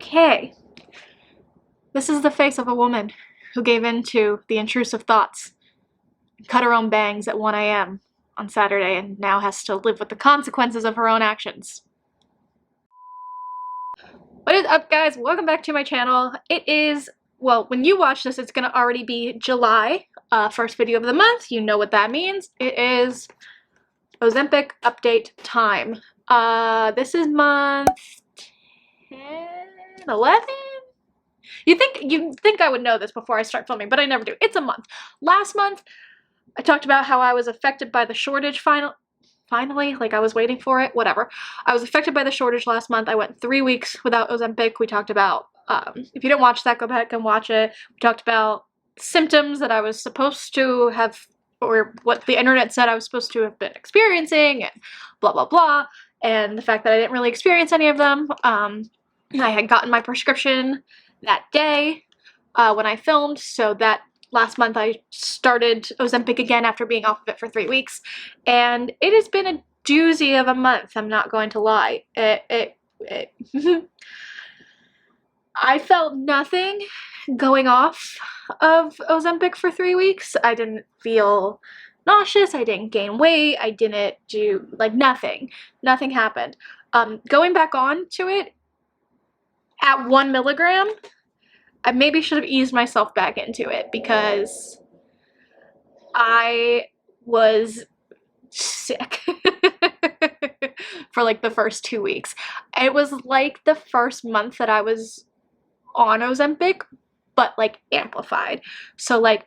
Okay, this is the face of a woman who gave in to the intrusive thoughts, cut her own bangs at 1 a.m. on Saturday, and now has to live with the consequences of her own actions. What is up, guys? Welcome back to my channel. It is, well, when you watch this, it's gonna already be July. First video of the month. You know what that means. It is Ozempic update time. This is month 10, 11? You'd think I would know this before I start filming, but I never do. It's a month. Last month, I talked about how I was affected by the shortage finally, like I was waiting for it, whatever. I was affected by the shortage last month. I went 3 weeks without Ozempic. We talked about, if you didn't watch that, go back and watch it. We talked about symptoms that I was supposed to have, or what the internet said I was supposed to have been experiencing, and blah, blah, blah. And the fact that I didn't really experience any of them. I had gotten my prescription that day when I filmed, so that last month I started Ozempic again after being off of it for 3 weeks, and it has been a doozy of a month, I'm not going to lie. I felt nothing going off of Ozempic for 3 weeks. I didn't feel nauseous, I didn't gain weight, I didn't do, like, nothing. Nothing happened. Going back on to it, at 1 milligram, I maybe should have eased myself back into it because I was sick for like the first 2 weeks. It was like the first month that I was on Ozempic, but like amplified. So like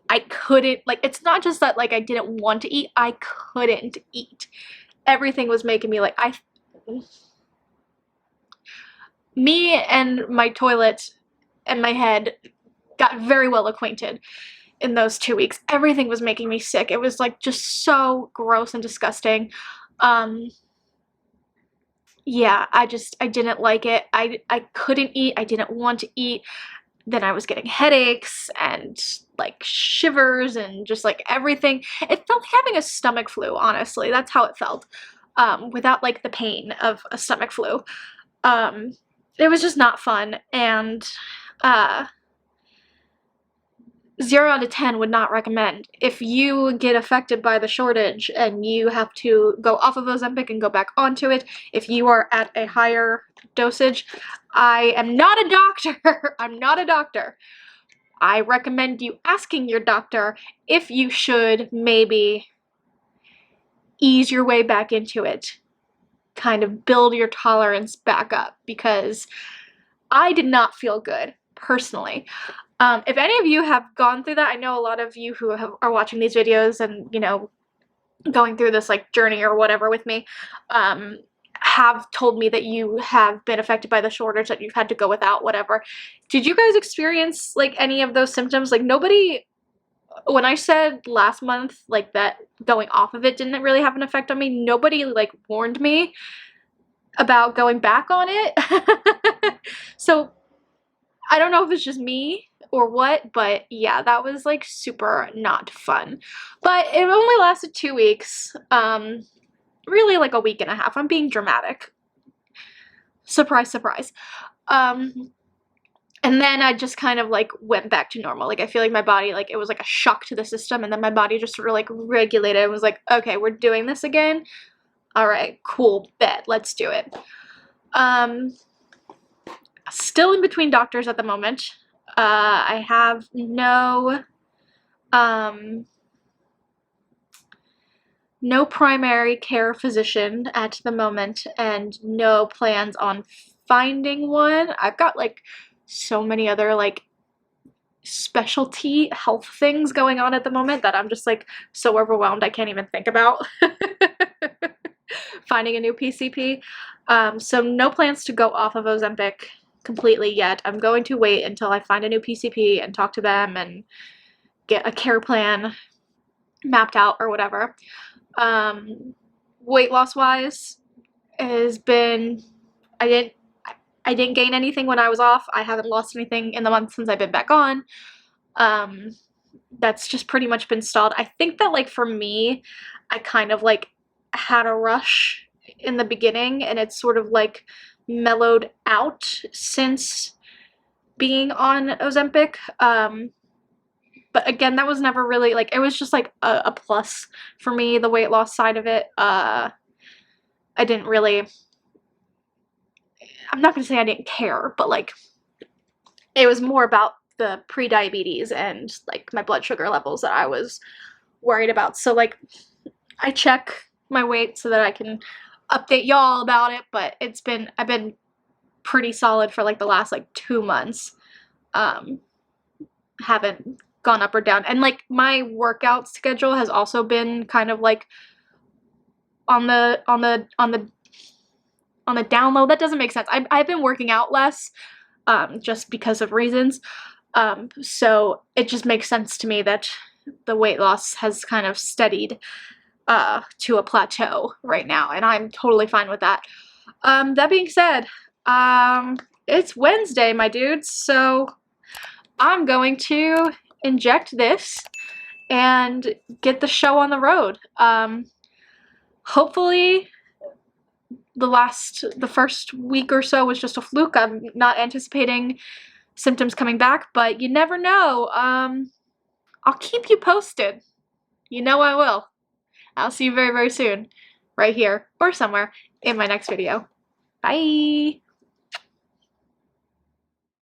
I couldn't, like, it's not just that like I didn't want to eat, I couldn't eat. Everything was making me like, me and my toilet and my head got very well acquainted in those 2 weeks. Everything was making me sick. It was like just so gross and disgusting. Yeah, I didn't like it. I couldn't eat. I didn't want to eat. Then I was getting headaches and like shivers and just like everything. It felt like having a stomach flu, honestly. That's how it felt. Without like the pain of a stomach flu. It was just not fun, and 0 out of 10 would not recommend. If you get affected by the shortage and you have to go off of Ozempic and go back onto it, if you are at a higher dosage, I am not a doctor. I'm not a doctor. I recommend you asking your doctor if you should maybe ease your way back into it. Kind of build your tolerance back up, because I did not feel good personally. If any of you have gone through that, I know a lot of you who are watching these videos and, you know, going through this like journey or whatever with me, have told me that you have been affected by the shortage, that you've had to go without, whatever. Did you guys experience like any of those symptoms? Like nobody, when I said last month, like that going off of it didn't really have an effect on me, nobody like warned me about going back on it. So I don't know if it's just me or what, but yeah, that was like super not fun. But it only lasted 2 weeks, really like a week and a half. I'm being dramatic. Surprise, surprise. And then I just kind of like went back to normal. Like I feel like my body, like it was like a shock to the system, and then my body just sort of like regulated and was like, okay, we're doing this again. All right, cool, bet, let's do it. Still in between doctors at the moment. I have no primary care physician at the moment, and no plans on finding one. I've got like so many other like specialty health things going on at the moment that I'm just like so overwhelmed I can't even think about finding a new PCP. So no plans to go off of Ozempic completely yet. I'm going to wait until I find a new PCP and talk to them and get a care plan mapped out or whatever. Weight loss wise has been, I didn't gain anything when I was off. I haven't lost anything in the month since I've been back on. That's just pretty much been stalled. I think that like for me, I kind of like had a rush in the beginning, and it's sort of like mellowed out since being on Ozempic. But again, that was never really, like, it was just like a plus for me, the weight loss side of it. I didn't really, I'm not gonna say I didn't care, but like, it was more about the pre-diabetes and like my blood sugar levels that I was worried about. So like, I check my weight so that I can update y'all about it, but I've been pretty solid for like the last like 2 months. Haven't gone up or down. And like my workout schedule has also been kind of like on the down low. That doesn't make sense. I've been working out less, just because of reasons. So it just makes sense to me that the weight loss has kind of steadied to a plateau right now, and I'm totally fine with that. That being said, it's Wednesday, my dudes, so I'm going to inject this and get the show on the road. Hopefully the first week or so was just a fluke. I'm not anticipating symptoms coming back, but you never know. I'll keep you posted. You know I will. I'll see you very, very soon, right here or somewhere in my next video. Bye!